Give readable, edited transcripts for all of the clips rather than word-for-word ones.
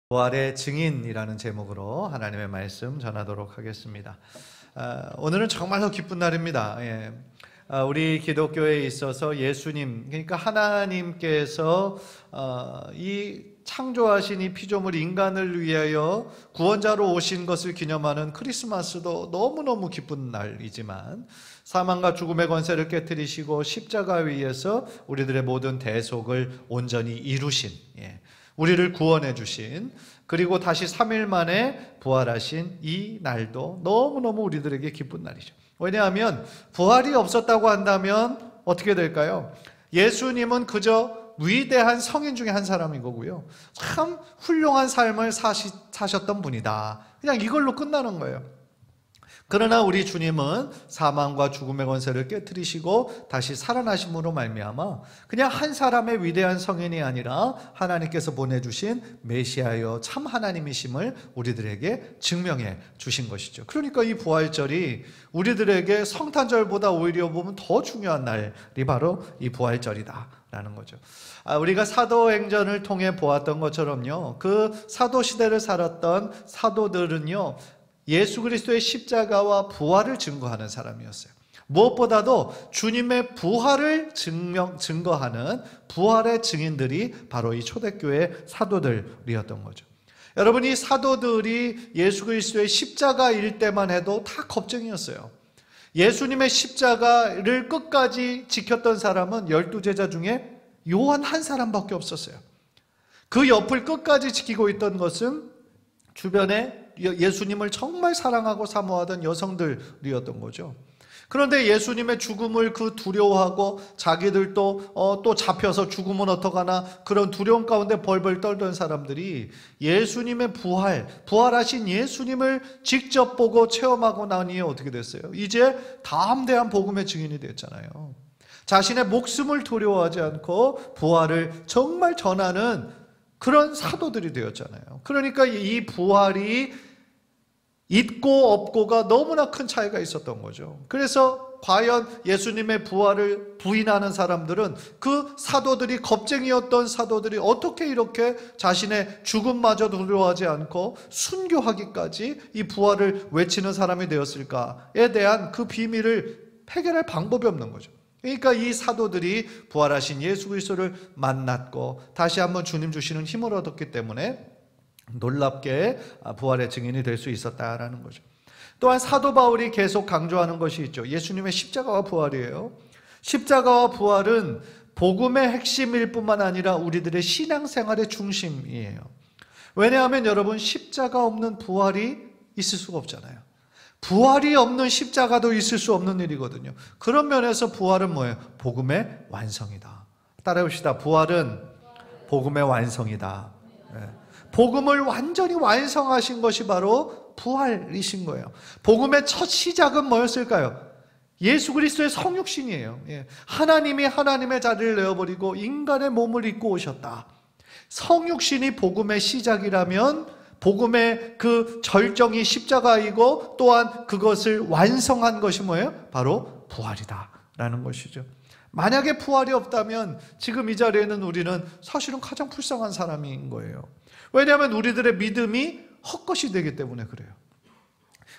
부활의 증인이라는 제목으로 하나님의 말씀 전하도록 하겠습니다. 오늘은 정말로 기쁜 날입니다. 우리 기독교에 있어서 예수님, 그러니까 하나님께서 이 창조하신 이 피조물 인간을 위하여 구원자로 오신 것을 기념하는 크리스마스도 너무너무 기쁜 날이지만, 사망과 죽음의 권세를 깨뜨리시고 십자가 위에서 우리들의 모든 대속을 온전히 이루신, 우리를 구원해 주신, 그리고 다시 3일 만에 부활하신 이 날도 너무너무 우리들에게 기쁜 날이죠. 왜냐하면 부활이 없었다고 한다면 어떻게 될까요? 예수님은 그저 위대한 성인 중에 한 사람인 거고요, 참 훌륭한 삶을 사셨던 분이다, 그냥 이걸로 끝나는 거예요. 그러나 우리 주님은 사망과 죽음의 권세를 깨뜨리시고 다시 살아나심으로 말미암아 그냥 한 사람의 위대한 성인이 아니라 하나님께서 보내주신 메시아여 참 하나님이심을 우리들에게 증명해 주신 것이죠. 그러니까 이 부활절이 우리들에게 성탄절보다 오히려 보면 더 중요한 날이 바로 이 부활절이다 라는 거죠. 우리가 사도행전을 통해 보았던 것처럼요, 그 사도시대를 살았던 사도들은요, 예수 그리스도의 십자가와 부활을 증거하는 사람이었어요. 무엇보다도 주님의 부활을 증거하는 부활의 증인들이 바로 이 초대교회 사도들이었던 거죠. 여러분, 이 사도들이 예수 그리스도의 십자가일 때만 해도 다 겁쟁이였어요. 예수님의 십자가를 끝까지 지켰던 사람은 12제자 중에 요한 한 사람밖에 없었어요. 그 옆을 끝까지 지키고 있던 것은 주변에 예수님을 정말 사랑하고 사모하던 여성들이었던 거죠. 그런데 예수님의 죽음을 두려워하고 자기들도 또 잡혀서 죽으면 어떡하나 그런 두려움 가운데 벌벌 떨던 사람들이 예수님의 부활하신 예수님을 직접 보고 체험하고 나니 어떻게 됐어요? 이제 담대한 복음의 증인이 됐잖아요. 자신의 목숨을 두려워하지 않고 부활을 정말 전하는 그런 사도들이 되었잖아요. 그러니까 이 부활이 있고 없고가 너무나 큰 차이가 있었던 거죠. 그래서 과연 예수님의 부활을 부인하는 사람들은, 그 사도들이, 겁쟁이였던 사도들이 어떻게 이렇게 자신의 죽음마저 두려워하지 않고 순교하기까지 이 부활을 외치는 사람이 되었을까에 대한 그 비밀을 해결할 방법이 없는 거죠. 그러니까 이 사도들이 부활하신 예수 그리스도를 만났고 다시 한번 주님 주시는 힘을 얻었기 때문에 놀랍게 부활의 증인이 될 수 있었다라는 거죠. 또한 사도 바울이 계속 강조하는 것이 있죠. 예수님의 십자가와 부활이에요. 십자가와 부활은 복음의 핵심일 뿐만 아니라 우리들의 신앙생활의 중심이에요. 왜냐하면 여러분, 십자가 없는 부활이 있을 수가 없잖아요. 부활이 없는 십자가도 있을 수 없는 일이거든요. 그런 면에서 부활은 뭐예요? 복음의 완성이다. 따라해봅시다. 부활은 복음의 완성이다. 복음을 완전히 완성하신 것이 바로 부활이신 거예요. 복음의 첫 시작은 뭐였을까요? 예수 그리스도의 성육신이에요. 하나님이 하나님의 자리를 내어버리고 인간의 몸을 입고 오셨다. 성육신이 복음의 시작이라면 복음의 그 절정이 십자가이고, 또한 그것을 완성한 것이 뭐예요? 바로 부활이다 라는 것이죠. 만약에 부활이 없다면 지금 이 자리에는 우리는 사실은 가장 불쌍한 사람인 거예요. 왜냐하면 우리들의 믿음이 헛것이 되기 때문에 그래요.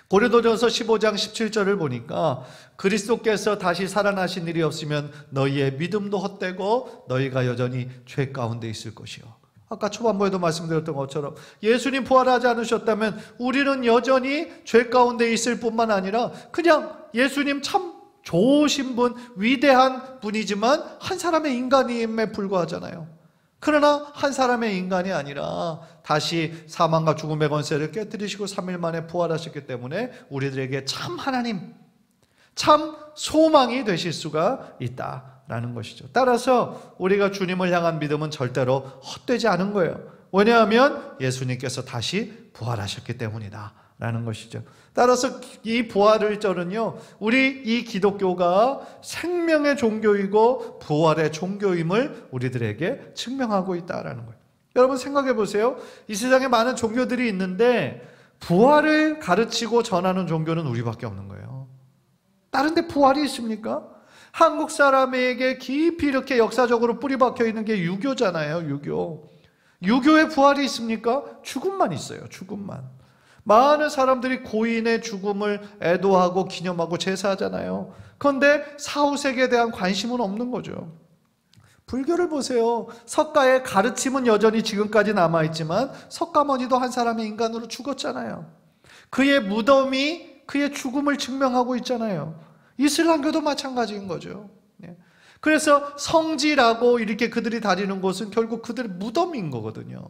고린도전서 15장 17절을 보니까 그리스도께서 다시 살아나신 일이 없으면 너희의 믿음도 헛되고 너희가 여전히 죄 가운데 있을 것이요. 아까 초반부에도 말씀드렸던 것처럼 예수님 부활하지 않으셨다면 우리는 여전히 죄 가운데 있을 뿐만 아니라 그냥 예수님 참 좋으신 분, 위대한 분이지만 한 사람의 인간임에 불과하잖아요. 그러나 한 사람의 인간이 아니라 다시 사망과 죽음의 권세를 깨뜨리시고 3일 만에 부활하셨기 때문에 우리들에게 참 하나님, 참 소망이 되실 수가 있다라는 것이죠. 따라서 우리가 주님을 향한 믿음은 절대로 헛되지 않은 거예요. 왜냐하면 예수님께서 다시 부활하셨기 때문이다 라는 것이죠. 따라서 이 부활절은요, 우리 이 기독교가 생명의 종교이고 부활의 종교임을 우리들에게 증명하고 있다라는 거예요. 여러분 생각해 보세요. 이 세상에 많은 종교들이 있는데 부활을 가르치고 전하는 종교는 우리밖에 없는 거예요. 다른 데 부활이 있습니까? 한국 사람에게 깊이 이렇게 역사적으로 뿌리 박혀 있는 게 유교잖아요. 유교. 유교의 부활이 있습니까? 죽음만 있어요. 죽음만. 많은 사람들이 고인의 죽음을 애도하고 기념하고 제사하잖아요. 그런데 사후세계에 대한 관심은 없는 거죠. 불교를 보세요. 석가의 가르침은 여전히 지금까지 남아있지만 석가모니도 한 사람의 인간으로 죽었잖아요. 그의 무덤이 그의 죽음을 증명하고 있잖아요. 이슬람교도 마찬가지인 거죠. 그래서 성지라고 이렇게 그들이 다니는 곳은 결국 그들의 무덤인 거거든요.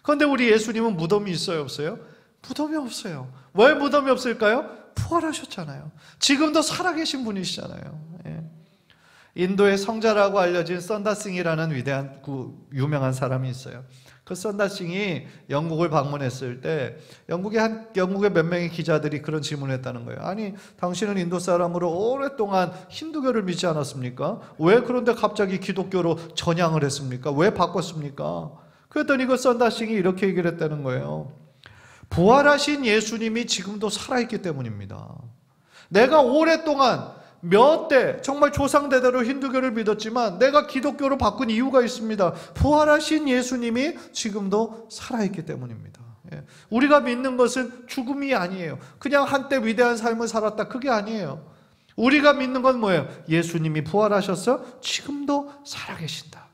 그런데 우리 예수님은 무덤이 있어요, 없어요? 무덤이 없어요. 왜 무덤이 없을까요? 부활하셨잖아요. 지금도 살아계신 분이시잖아요. 인도의 성자라고 알려진 선다싱이라는 위대한 유명한 사람이 있어요. 그 선다싱이 영국을 방문했을 때 영국의 몇 명의 기자들이 그런 질문을 했다는 거예요. 아니, 당신은 인도 사람으로 오랫동안 힌두교를 믿지 않았습니까? 왜 그런데 갑자기 기독교로 전향을 했습니까? 왜 바꿨습니까? 그랬더니 그 선다싱이 이렇게 얘기를 했다는 거예요. 부활하신 예수님이 지금도 살아있기 때문입니다. 내가 오랫동안 몇 대 정말 조상대대로 힌두교를 믿었지만 내가 기독교로 바꾼 이유가 있습니다. 부활하신 예수님이 지금도 살아있기 때문입니다. 우리가 믿는 것은 죽음이 아니에요. 그냥 한때 위대한 삶을 살았다, 그게 아니에요. 우리가 믿는 건 뭐예요? 예수님이 부활하셔서 지금도 살아계신다.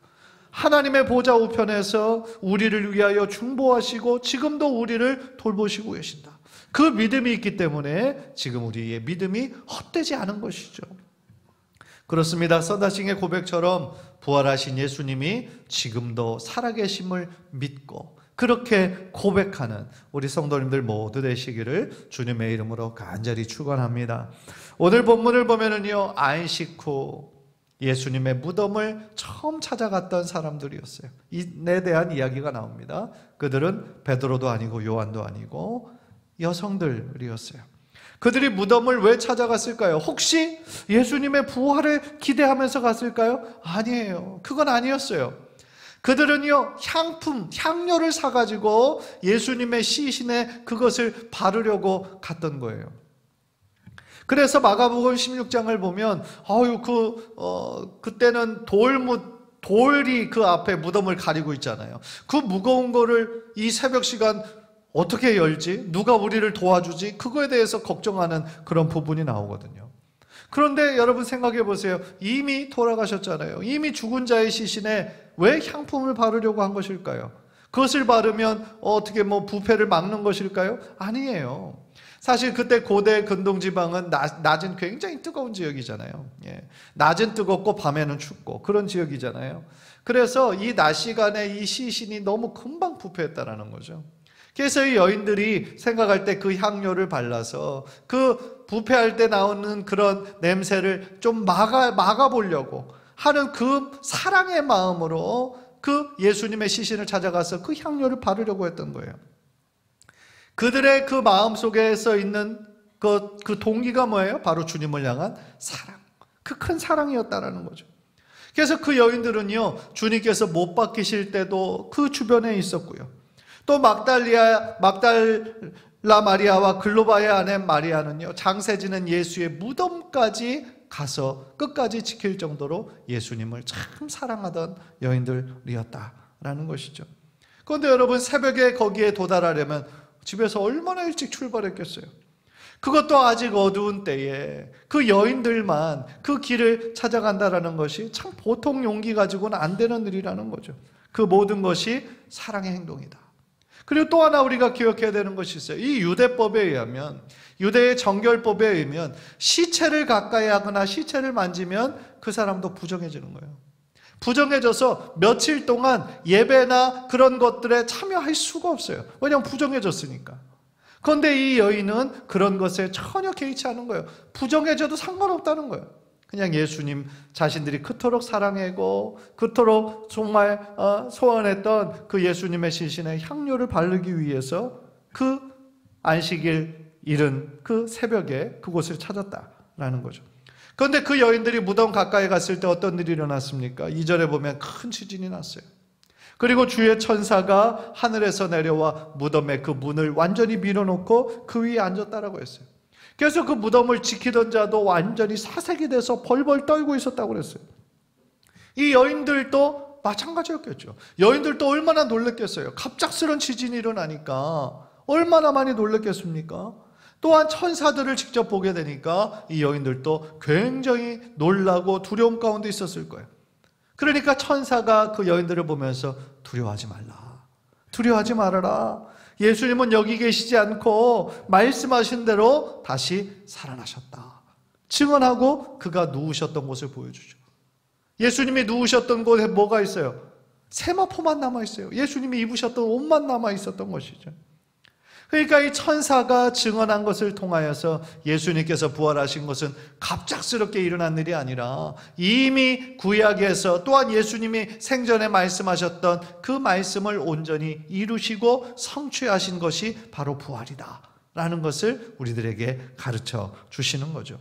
하나님의 보좌 우편에서 우리를 위하여 중보하시고 지금도 우리를 돌보시고 계신다. 그 믿음이 있기 때문에 지금 우리의 믿음이 헛되지 않은 것이죠. 그렇습니다. 선다싱의 고백처럼 부활하신 예수님이 지금도 살아계심을 믿고 그렇게 고백하는 우리 성도님들 모두 되시기를 주님의 이름으로 간절히 축원합니다. 오늘 본문을 보면은요, 안식 후 예수님의 무덤을 처음 찾아갔던 사람들이었어요. 이에 대한 이야기가 나옵니다. 그들은 베드로도 아니고 요한도 아니고 여성들이었어요. 그들이 무덤을 왜 찾아갔을까요? 혹시 예수님의 부활을 기대하면서 갔을까요? 아니에요. 그건 아니었어요. 그들은요, 향료를 사가지고 예수님의 시신에 그것을 바르려고 갔던 거예요. 그래서 마가복음 16장을 보면, 그때는 돌이 그 앞에 무덤을 가리고 있잖아요. 그 무거운 거를 이 새벽 시간 어떻게 열지? 누가 우리를 도와주지? 그거에 대해서 걱정하는 그런 부분이 나오거든요. 그런데 여러분 생각해 보세요. 이미 돌아가셨잖아요. 이미 죽은 자의 시신에 왜 향품을 바르려고 한 것일까요? 그것을 바르면 어떻게 부패를 막는 것일까요? 아니에요. 사실 그때 고대 근동지방은 낮은 굉장히 뜨거운 지역이잖아요. 낮은 뜨겁고 밤에는 춥고 그런 지역이잖아요. 그래서 이 낮 시간에 이 시신이 너무 금방 부패했다라는 거죠. 그래서 이 여인들이 생각할 때 그 향료를 발라서 그 부패할 때 나오는 그런 냄새를 좀 막아보려고 하는 그 사랑의 마음으로 그 예수님의 시신을 찾아가서 그 향료를 바르려고 했던 거예요. 그들의 그 마음 속에서 있는 그 동기가 뭐예요? 바로 주님을 향한 사랑. 그 큰 사랑이었다라는 거죠. 그래서 그 여인들은요, 주님께서 못 박히실 때도 그 주변에 있었고요. 또 막달라 마리아와 글로바의 아내 마리아는요, 장세 지는 예수의 무덤까지 가서 끝까지 지킬 정도로 예수님을 참 사랑하던 여인들이었다라는 것이죠. 그런데 여러분, 새벽에 거기에 도달하려면 집에서 얼마나 일찍 출발했겠어요? 그것도 아직 어두운 때에 그 여인들만 그 길을 찾아간다라는 것이 참 보통 용기 가지고는 안 되는 일이라는 거죠. 그 모든 것이 사랑의 행동이다. 그리고 또 하나 우리가 기억해야 되는 것이 있어요. 이 유대법에 의하면, 유대의 정결법에 의하면 시체를 가까이 하거나 시체를 만지면 그 사람도 부정해지는 거예요. 부정해져서 며칠 동안 예배나 그런 것들에 참여할 수가 없어요. 왜냐하면 부정해졌으니까. 그런데 이 여인은 그런 것에 전혀 개의치 않은 거예요. 부정해져도 상관없다는 거예요. 그냥 예수님 자신들이 그토록 사랑하고 그토록 정말 소원했던 그 예수님의 시신에 향료를 바르기 위해서 그 안식일 이른 그 새벽에 그곳을 찾았다라는 거죠. 그런데 그 여인들이 무덤 가까이 갔을 때 어떤 일이 일어났습니까? 2절에 보면 큰 지진이 났어요. 그리고 주의 천사가 하늘에서 내려와 무덤의 그 문을 완전히 밀어놓고 그 위에 앉았다라고 했어요. 그래서 그 무덤을 지키던 자도 완전히 사색이 돼서 벌벌 떨고 있었다고 그랬어요. 이 여인들도 마찬가지였겠죠. 여인들도 얼마나 놀랐겠어요. 갑작스런 지진이 일어나니까 얼마나 많이 놀랐겠습니까? 또한 천사들을 직접 보게 되니까 이 여인들도 굉장히 놀라고 두려움 가운데 있었을 거예요. 그러니까 천사가 그 여인들을 보면서 두려워하지 말라, 두려워하지 말아라. 예수님은 여기 계시지 않고 말씀하신 대로 다시 살아나셨다 증언하고 그가 누우셨던 곳을 보여주죠. 예수님이 누우셨던 곳에 뭐가 있어요? 세마포만 남아있어요. 예수님이 입으셨던 옷만 남아있었던 것이죠. 그러니까 이 천사가 증언한 것을 통하여서 예수님께서 부활하신 것은 갑작스럽게 일어난 일이 아니라 이미 구약에서 또한 예수님이 생전에 말씀하셨던 그 말씀을 온전히 이루시고 성취하신 것이 바로 부활이다 라는 것을 우리들에게 가르쳐 주시는 거죠.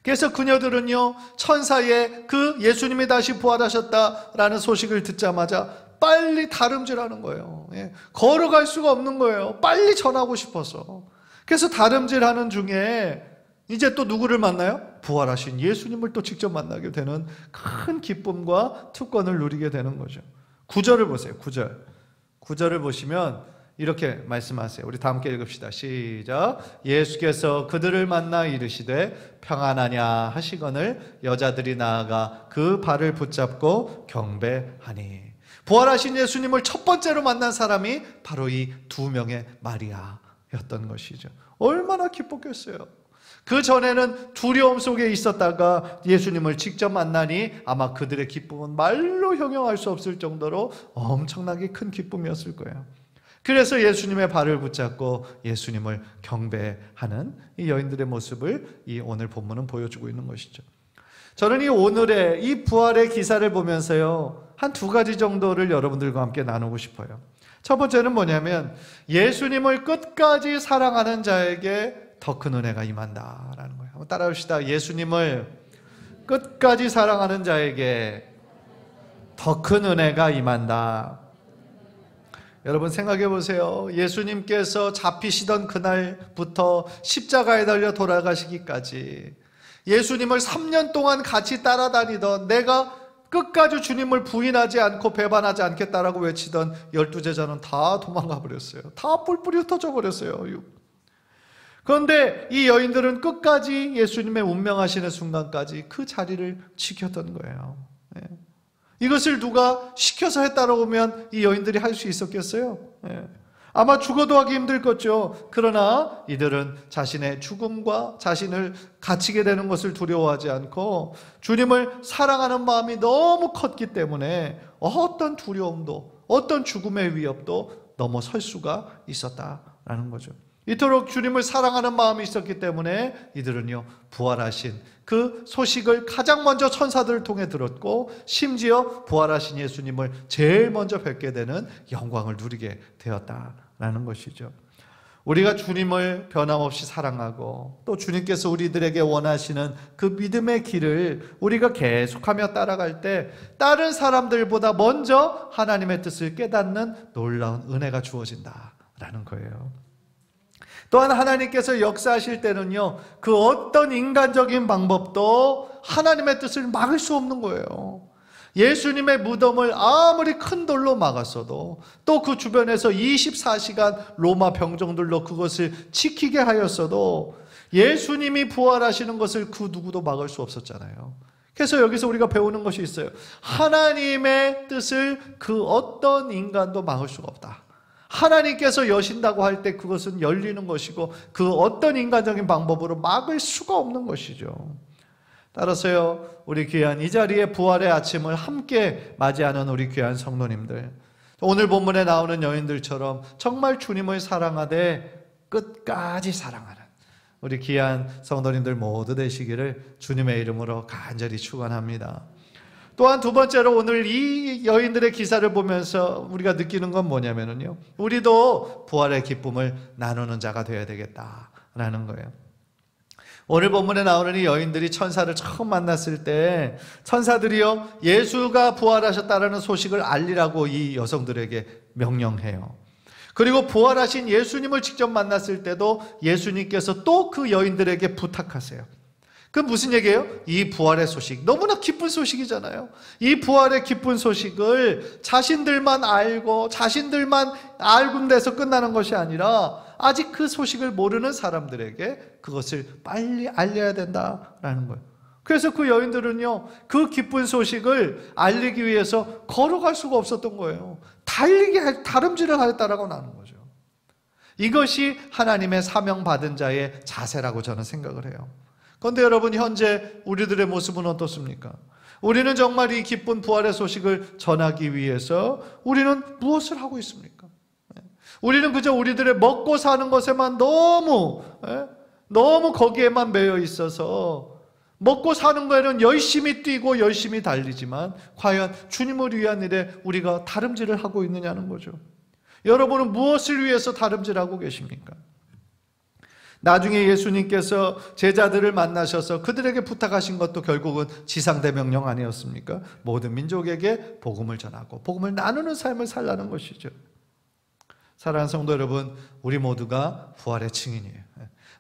그래서 그녀들은요, 천사의 그 예수님이 다시 부활하셨다라는 소식을 듣자마자 빨리 다름질하는 거예요. 걸어갈 수가 없는 거예요. 빨리 전하고 싶어서. 그래서 다름질하는 중에 이제 또 누구를 만나요? 부활하신 예수님을 또 직접 만나게 되는 큰 기쁨과 특권을 누리게 되는 거죠. 9절을 보세요. 9절을 보시면 이렇게 말씀하세요. 우리 다 함께 읽읍시다. 시작. 예수께서 그들을 만나 이르시되 평안하냐 하시거늘 여자들이 나아가 그 발을 붙잡고 경배하니. 부활하신 예수님을 첫 번째로 만난 사람이 바로 이 두 명의 마리아였던 것이죠. 얼마나 기뻤겠어요. 그 전에는 두려움 속에 있었다가 예수님을 직접 만나니 아마 그들의 기쁨은 말로 형용할 수 없을 정도로 엄청나게 큰 기쁨이었을 거예요. 그래서 예수님의 발을 붙잡고 예수님을 경배하는 이 여인들의 모습을 이 오늘 본문은 보여주고 있는 것이죠. 저는 이 오늘의 이 부활의 기사를 보면서요, 한 두 가지 정도를 여러분들과 함께 나누고 싶어요. 첫 번째는 뭐냐면 예수님을 끝까지 사랑하는 자에게 더 큰 은혜가 임한다라는 거예요. 한번 따라합시다. 예수님을 끝까지 사랑하는 자에게 더 큰 은혜가 임한다. 여러분 생각해 보세요. 예수님께서 잡히시던 그날부터 십자가에 달려 돌아가시기까지 예수님을 3년 동안 같이 따라다니던, 내가 끝까지 주님을 부인하지 않고 배반하지 않겠다라고 외치던 12제자는 다 도망가 버렸어요. 다 뿔뿔이 흩어져 버렸어요. 그런데 이 여인들은 끝까지 예수님의 운명하시는 순간까지 그 자리를 지켰던 거예요. 이것을 누가 시켜서 했다라고 하면 이 여인들이 할 수 있었겠어요? 아마 죽어도 하기 힘들겠죠. 그러나 이들은 자신의 죽음과 자신을 갇히게 되는 것을 두려워하지 않고 주님을 사랑하는 마음이 너무 컸기 때문에 어떤 두려움도, 어떤 죽음의 위협도 넘어설 수가 있었다라는 거죠. 이토록 주님을 사랑하는 마음이 있었기 때문에 이들은요, 부활하신 그 소식을 가장 먼저 천사들을 통해 들었고, 심지어 부활하신 예수님을 제일 먼저 뵙게 되는 영광을 누리게 되었다라는 것이죠. 우리가 주님을 변함없이 사랑하고 또 주님께서 우리들에게 원하시는 그 믿음의 길을 우리가 계속하며 따라갈 때 다른 사람들보다 먼저 하나님의 뜻을 깨닫는 놀라운 은혜가 주어진다라는 거예요. 또한 하나님께서 역사하실 때는요, 그 어떤 인간적인 방법도 하나님의 뜻을 막을 수 없는 거예요. 예수님의 무덤을 아무리 큰 돌로 막았어도, 또 그 주변에서 24시간 로마 병정들로 그것을 지키게 하였어도 예수님이 부활하시는 것을 그 누구도 막을 수 없었잖아요. 그래서 여기서 우리가 배우는 것이 있어요. 하나님의 뜻을 그 어떤 인간도 막을 수가 없다. 하나님께서 여신다고 할 때 그것은 열리는 것이고 그 어떤 인간적인 방법으로 막을 수가 없는 것이죠. 따라서요, 우리 귀한 이 자리에 부활의 아침을 함께 맞이하는 우리 귀한 성도님들, 오늘 본문에 나오는 여인들처럼 정말 주님을 사랑하되 끝까지 사랑하는 우리 귀한 성도님들 모두 되시기를 주님의 이름으로 간절히 축원합니다. 또한 두 번째로 오늘 이 여인들의 기사를 보면서 우리가 느끼는 건 뭐냐면요, 우리도 부활의 기쁨을 나누는 자가 되어야 되겠다라는 거예요. 오늘 본문에 나오는 이 여인들이 천사를 처음 만났을 때 천사들이요, 예수가 부활하셨다라는 소식을 알리라고 이 여성들에게 명령해요. 그리고 부활하신 예수님을 직접 만났을 때도 예수님께서 또 그 여인들에게 부탁하세요. 그 무슨 얘기예요? 이 부활의 소식, 너무나 기쁜 소식이잖아요. 이 부활의 기쁜 소식을 자신들만 알고 자신들만 알고 돼서 끝나는 것이 아니라 아직 그 소식을 모르는 사람들에게 그것을 빨리 알려야 된다라는 거예요. 그래서 그 여인들은요, 그 기쁜 소식을 알리기 위해서 걸어갈 수가 없었던 거예요. 다름질을 하였다라고 나는 거죠. 이것이 하나님의 사명받은 자의 자세라고 저는 생각을 해요. 그런데 여러분, 현재 우리들의 모습은 어떻습니까? 우리는 정말 이 기쁜 부활의 소식을 전하기 위해서 우리는 무엇을 하고 있습니까? 우리는 그저 우리들의 먹고 사는 것에만 너무 거기에만 매여 있어서 먹고 사는 거에는 열심히 뛰고 열심히 달리지만 과연 주님을 위한 일에 우리가 다름질을 하고 있느냐는 거죠. 여러분은 무엇을 위해서 다름질하고 계십니까? 나중에 예수님께서 제자들을 만나셔서 그들에게 부탁하신 것도 결국은 지상대명령 아니었습니까? 모든 민족에게 복음을 전하고 복음을 나누는 삶을 살라는 것이죠. 사랑하는 성도 여러분, 우리 모두가 부활의 증인이에요.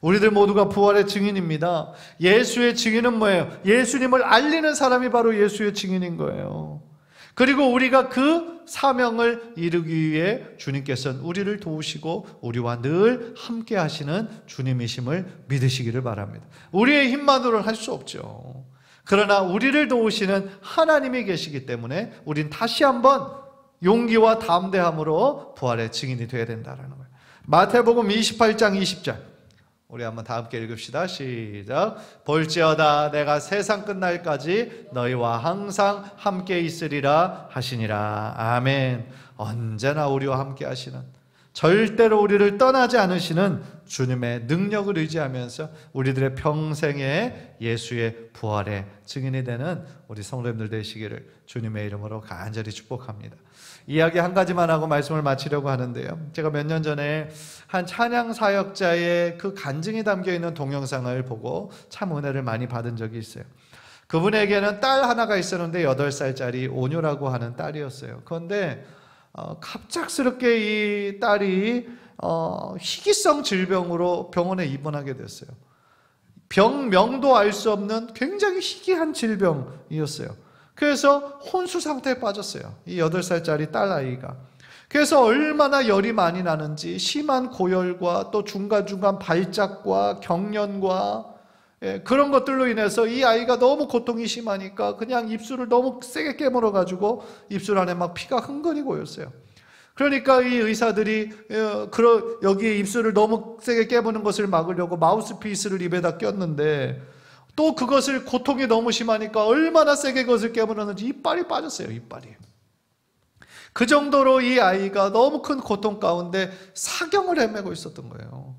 우리들 모두가 부활의 증인입니다. 예수의 증인은 뭐예요? 예수님을 알리는 사람이 바로 예수의 증인인 거예요. 그리고 우리가 그 사명을 이루기 위해 주님께서는 우리를 도우시고 우리와 늘 함께 하시는 주님이심을 믿으시기를 바랍니다. 우리의 힘만으로는 할 수 없죠. 그러나 우리를 도우시는 하나님이 계시기 때문에 우린 다시 한번 용기와 담대함으로 부활의 증인이 되어야 된다는 거예요. 마태복음 28장 20절 우리 한번 다 함께 읽읍시다. 시작. 볼지어다 내가 세상 끝날까지 너희와 항상 함께 있으리라 하시니라. 아멘. 언제나 우리와 함께 하시는, 절대로 우리를 떠나지 않으시는 주님의 능력을 의지하면서 우리들의 평생에 예수의 부활의 증인이 되는 우리 성도님들 되시기를 주님의 이름으로 간절히 축복합니다. 이야기 한 가지만 하고 말씀을 마치려고 하는데요, 제가 몇 년 전에 한 찬양 사역자의 그 간증이 담겨있는 동영상을 보고 참 은혜를 많이 받은 적이 있어요. 그분에게는 딸 하나가 있었는데 8살짜리 오뉴라고 하는 딸이었어요. 그런데 갑작스럽게 이 딸이 희귀성 질병으로 병원에 입원하게 됐어요. 병명도 알 수 없는 굉장히 희귀한 질병이었어요. 그래서 혼수 상태에 빠졌어요, 이 8살짜리 딸아이가. 그래서 얼마나 열이 많이 나는지 심한 고열과 또 중간중간 발작과 경련과 그런 것들로 인해서 이 아이가 너무 고통이 심하니까 그냥 입술을 너무 세게 깨물어 가지고 입술 안에 막 피가 흥건히 고였어요. 그러니까 이 의사들이 여기 입술을 너무 세게 깨무는 것을 막으려고 마우스피스를 입에다 꼈는데 또 그것을 고통이 너무 심하니까 얼마나 세게 그것을 깨물었는지 이빨이 빠졌어요. 이빨이. 그 정도로 이 아이가 너무 큰 고통 가운데 사경을 헤매고 있었던 거예요.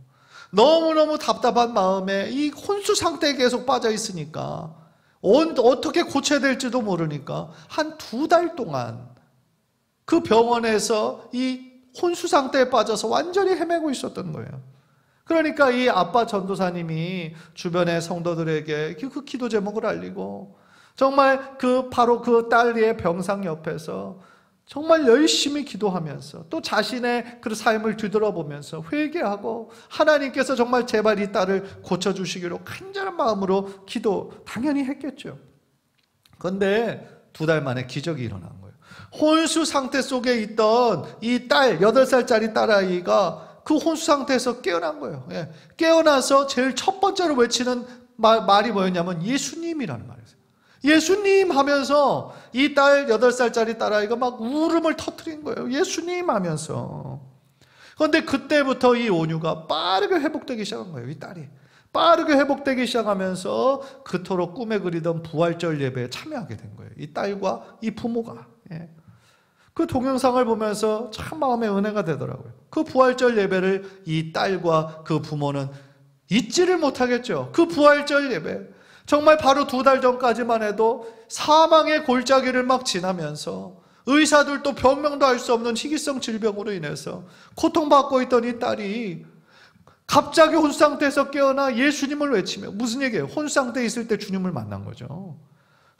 너무너무 답답한 마음에 이 혼수 상태에 계속 빠져 있으니까 어떻게 고쳐야 될지도 모르니까 한 2달 동안 그 병원에서 이 혼수 상태에 빠져서 완전히 헤매고 있었던 거예요. 그러니까 이 아빠 전도사님이 주변의 성도들에게 그 기도 제목을 알리고 정말 바로 그 딸의 병상 옆에서 정말 열심히 기도하면서 또 자신의 그 삶을 뒤돌아보면서 회개하고 하나님께서 정말 제발 이 딸을 고쳐주시기로 간절한 마음으로 기도 당연히 했겠죠. 그런데 2달 만에 기적이 일어난 거예요. 혼수 상태 속에 있던 이 딸, 8살짜리 딸아이가 그 혼수 상태에서 깨어난 거예요. 깨어나서 제일 첫 번째로 외치는 말이 뭐였냐면 예수님이라는 말이었어요. 예수님 하면서 이 딸 8살짜리 딸아이가 막 울음을 터뜨린 거예요. 예수님 하면서. 그런데 그때부터 이 온유가 빠르게 회복되기 시작한 거예요. 이 딸이 빠르게 회복되기 시작하면서 그토록 꿈에 그리던 부활절 예배에 참여하게 된 거예요. 이 딸과 이 부모가. 그 동영상을 보면서 참 마음에 은혜가 되더라고요. 그 부활절 예배를 이 딸과 그 부모는 잊지를 못하겠죠. 그 부활절 예배, 정말 바로 2달 전까지만 해도 사망의 골짜기를 막 지나면서 의사들도 병명도 알 수 없는 희귀성 질병으로 인해서 고통받고 있던 이 딸이 갑자기 혼수 상태에서 깨어나 예수님을 외치며, 무슨 얘기예요? 혼수 상태에 있을 때 주님을 만난 거죠.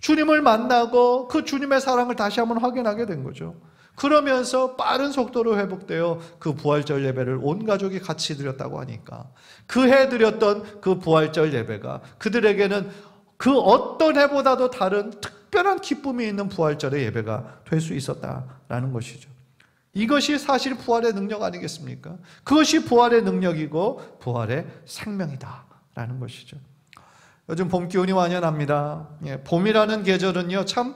주님을 만나고 그 주님의 사랑을 다시 한번 확인하게 된 거죠. 그러면서 빠른 속도로 회복되어 그 부활절 예배를 온 가족이 같이 드렸다고 하니까 그 해 드렸던 그 부활절 예배가 그들에게는 그 어떤 해보다도 다른 특별한 기쁨이 있는 부활절의 예배가 될 수 있었다라는 것이죠. 이것이 사실 부활의 능력 아니겠습니까? 그것이 부활의 능력이고 부활의 생명이다라는 것이죠. 요즘 봄 기운이 완연합니다. 봄이라는 계절은요, 참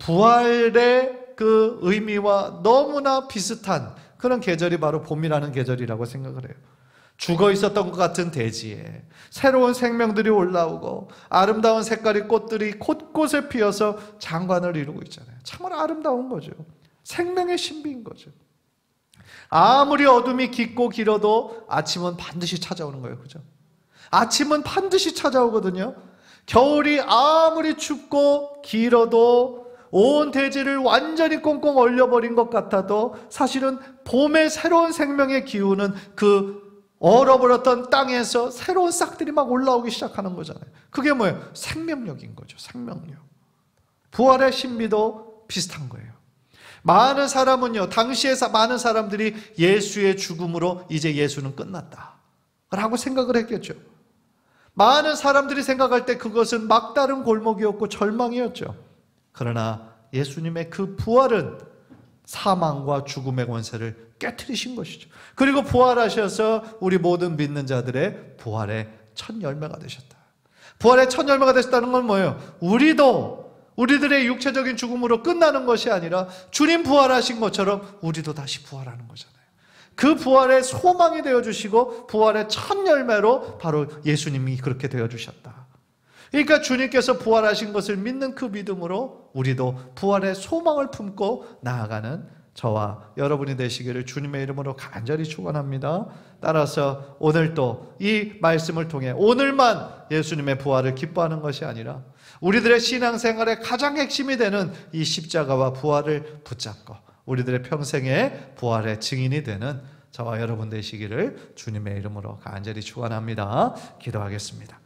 부활의 그 의미와 너무나 비슷한 그런 계절이 바로 봄이라는 계절이라고 생각을 해요. 죽어 있었던 것 같은 대지에 새로운 생명들이 올라오고 아름다운 색깔의 꽃들이 곳곳에 피어서 장관을 이루고 있잖아요. 참으로 아름다운 거죠. 생명의 신비인 거죠. 아무리 어둠이 깊고 길어도 아침은 반드시 찾아오는 거예요. 그죠? 아침은 반드시 찾아오거든요. 겨울이 아무리 춥고 길어도 온 대지를 완전히 꽁꽁 얼려버린 것 같아도 사실은 봄의 새로운 생명의 기운은 그 얼어버렸던 땅에서 새로운 싹들이 막 올라오기 시작하는 거잖아요. 그게 뭐예요? 생명력인 거죠. 생명력. 부활의 신비도 비슷한 거예요. 많은 사람은요, 당시에 많은 사람들이 예수의 죽음으로 이제 예수는 끝났다 라고 생각을 했겠죠. 많은 사람들이 생각할 때 그것은 막다른 골목이었고 절망이었죠. 그러나 예수님의 그 부활은 사망과 죽음의 권세를 깨트리신 것이죠. 그리고 부활하셔서 우리 모든 믿는 자들의 부활의 첫 열매가 되셨다. 부활의 첫 열매가 되셨다는 건 뭐예요? 우리들의 육체적인 죽음으로 끝나는 것이 아니라 주님 부활하신 것처럼 우리도 다시 부활하는 거잖아요. 그 부활의 소망이 되어주시고 부활의 첫 열매로 바로 예수님이 그렇게 되어주셨다. 그러니까 주님께서 부활하신 것을 믿는 그 믿음으로 우리도 부활의 소망을 품고 나아가는 저와 여러분이 되시기를 주님의 이름으로 간절히 축원합니다. 따라서 오늘도 이 말씀을 통해 오늘만 예수님의 부활을 기뻐하는 것이 아니라 우리들의 신앙생활의 가장 핵심이 되는 이 십자가와 부활을 붙잡고 우리들의 평생의 부활의 증인이 되는 저와 여러분 되시기를 주님의 이름으로 간절히 축원합니다. 기도하겠습니다.